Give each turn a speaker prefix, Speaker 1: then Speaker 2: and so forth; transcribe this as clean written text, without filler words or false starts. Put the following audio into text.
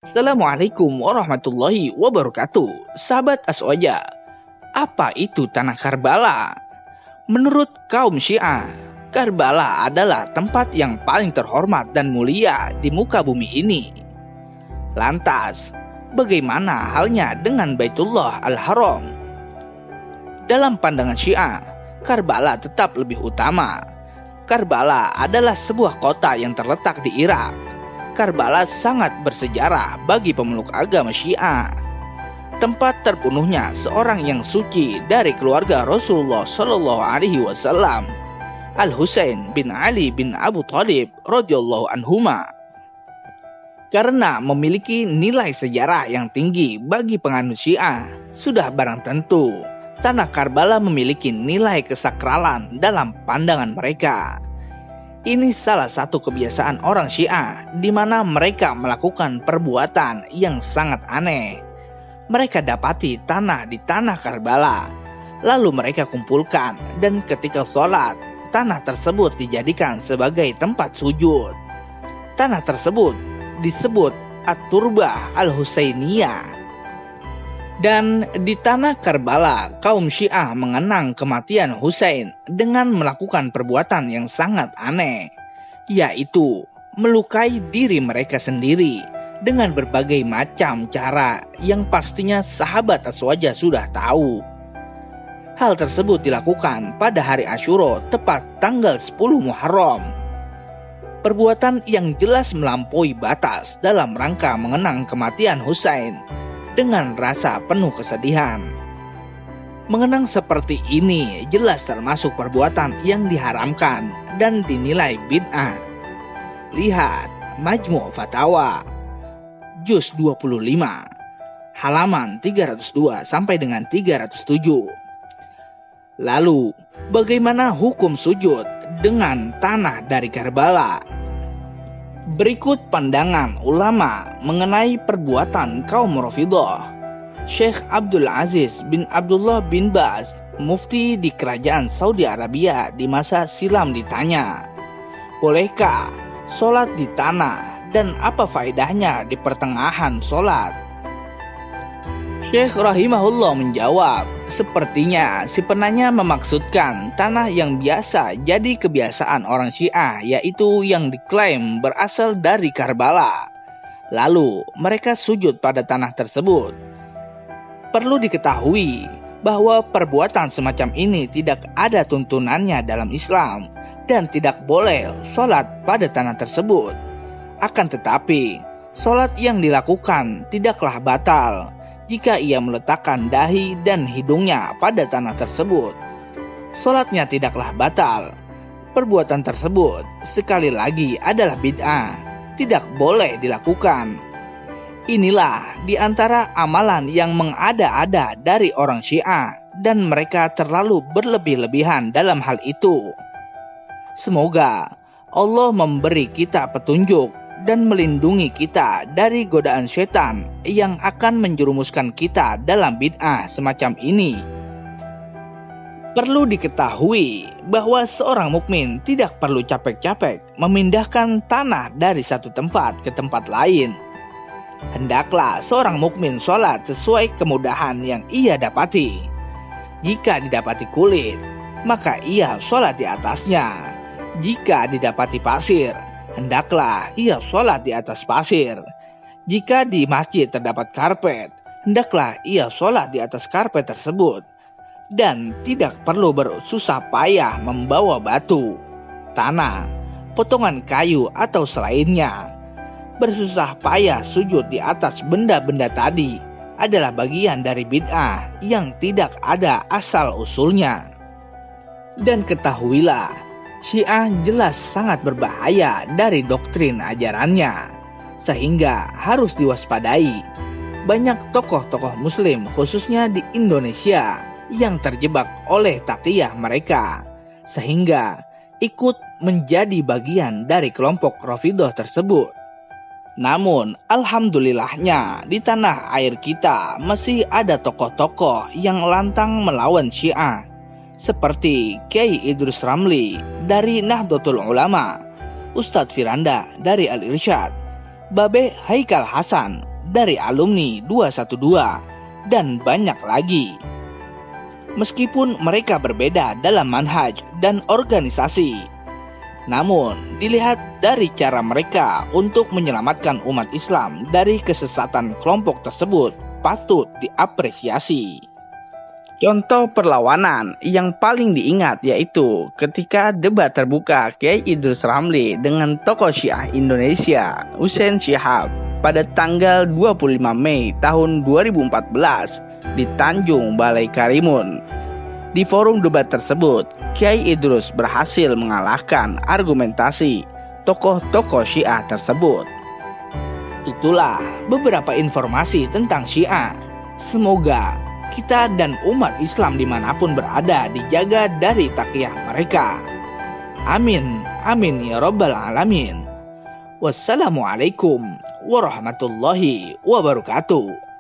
Speaker 1: Assalamualaikum warahmatullahi wabarakatuh. Sahabat Aswaja, apa itu Tanah Karbala? Menurut kaum Syiah, Karbala adalah tempat yang paling terhormat dan mulia di muka bumi ini. Lantas, bagaimana halnya dengan Baitullah Al-Haram? Dalam pandangan Syiah, Karbala tetap lebih utama. Karbala adalah sebuah kota yang terletak di Irak. Karbala sangat bersejarah bagi pemeluk agama Syiah. Tempat terbunuhnya seorang yang suci dari keluarga Rasulullah Shallallahu Alaihi Wasallam, Al-Husain bin Ali bin Abu Thalib radhiyallahu anhuma. Karena memiliki nilai sejarah yang tinggi bagi penganut Syiah, sudah barang tentu Tanah Karbala memiliki nilai kesakralan dalam pandangan mereka. Ini salah satu kebiasaan orang Syiah di mana mereka melakukan perbuatan yang sangat aneh. Mereka dapati tanah di Tanah Karbala, lalu mereka kumpulkan dan ketika sholat, tanah tersebut dijadikan sebagai tempat sujud. Tanah tersebut disebut At-Turbah Al-Husainiyah. Dan di Tanah Karbala, kaum Syiah mengenang kematian Husain dengan melakukan perbuatan yang sangat aneh, yaitu melukai diri mereka sendiri dengan berbagai macam cara yang pastinya sahabat Aswaja sudah tahu. Hal tersebut dilakukan pada hari Asyura tepat tanggal 10 Muharram. Perbuatan yang jelas melampaui batas dalam rangka mengenang kematian Husain dengan rasa penuh kesedihan. Mengenang seperti ini jelas termasuk perbuatan yang diharamkan dan dinilai bid'ah. Lihat Majmu' Fatawa Juz 25 halaman 302 sampai dengan 307. Lalu, bagaimana hukum sujud dengan tanah dari Karbala? Berikut pandangan ulama mengenai perbuatan kaum Rafidhah. Syekh Abdul Aziz bin Abdullah bin Baz, mufti di kerajaan Saudi Arabia di masa silam ditanya, bolehkah sholat di tanah dan apa faedahnya di pertengahan sholat? Syekh rahimahullah menjawab, sepertinya si penanya memaksudkan tanah yang biasa jadi kebiasaan orang Syiah, yaitu yang diklaim berasal dari Karbala. Lalu mereka sujud pada tanah tersebut. Perlu diketahui bahwa perbuatan semacam ini tidak ada tuntunannya dalam Islam dan tidak boleh sholat pada tanah tersebut. Akan tetapi, sholat yang dilakukan tidaklah batal jika ia meletakkan dahi dan hidungnya pada tanah tersebut. Sholatnya tidaklah batal. Perbuatan tersebut sekali lagi adalah bid'ah, tidak boleh dilakukan. Inilah di antara amalan yang mengada-ada dari orang Syiah dan mereka terlalu berlebih-lebihan dalam hal itu. Semoga Allah memberi kita petunjuk dan melindungi kita dari godaan setan yang akan menjerumuskan kita dalam bid'ah semacam ini. Perlu diketahui bahwa seorang mukmin tidak perlu capek-capek memindahkan tanah dari satu tempat ke tempat lain. Hendaklah seorang mukmin sholat sesuai kemudahan yang ia dapati. Jika didapati kulit, maka ia sholat di atasnya. Jika didapati pasir, hendaklah ia sholat di atas pasir. Jika di masjid terdapat karpet, hendaklah ia sholat di atas karpet tersebut. Dan tidak perlu bersusah payah membawa batu, tanah, potongan kayu atau selainnya. Bersusah payah sujud di atas benda-benda tadi adalah bagian dari bid'ah yang tidak ada asal usulnya. Dan ketahuilah, Syiah jelas sangat berbahaya dari doktrin ajarannya, sehingga harus diwaspadai. Banyak tokoh-tokoh muslim khususnya di Indonesia yang terjebak oleh taqiyah mereka, sehingga ikut menjadi bagian dari kelompok Rafidhah tersebut. Namun, alhamdulillahnya di tanah air kita masih ada tokoh-tokoh yang lantang melawan Syiah, seperti Kiai Idrus Ramli dari Nahdlatul Ulama, Ustadz Firanda dari Al-Irsyad, Babe Haikal Hasan dari alumni 212, dan banyak lagi. Meskipun mereka berbeda dalam manhaj dan organisasi, namun dilihat dari cara mereka untuk menyelamatkan umat Islam dari kesesatan kelompok tersebut patut diapresiasi. Contoh perlawanan yang paling diingat yaitu ketika debat terbuka Kiai Idrus Ramli dengan tokoh Syiah Indonesia Hussein Syihab pada tanggal 25 Mei tahun 2014 di Tanjung Balai Karimun. Di forum debat tersebut, Kiai Idrus berhasil mengalahkan argumentasi tokoh-tokoh Syiah tersebut. Itulah beberapa informasi tentang Syiah. Semoga kita dan umat Islam dimanapun berada dijaga dari takyah mereka. Amin, amin ya rabbal alamin. Wassalamualaikum warahmatullahi wabarakatuh.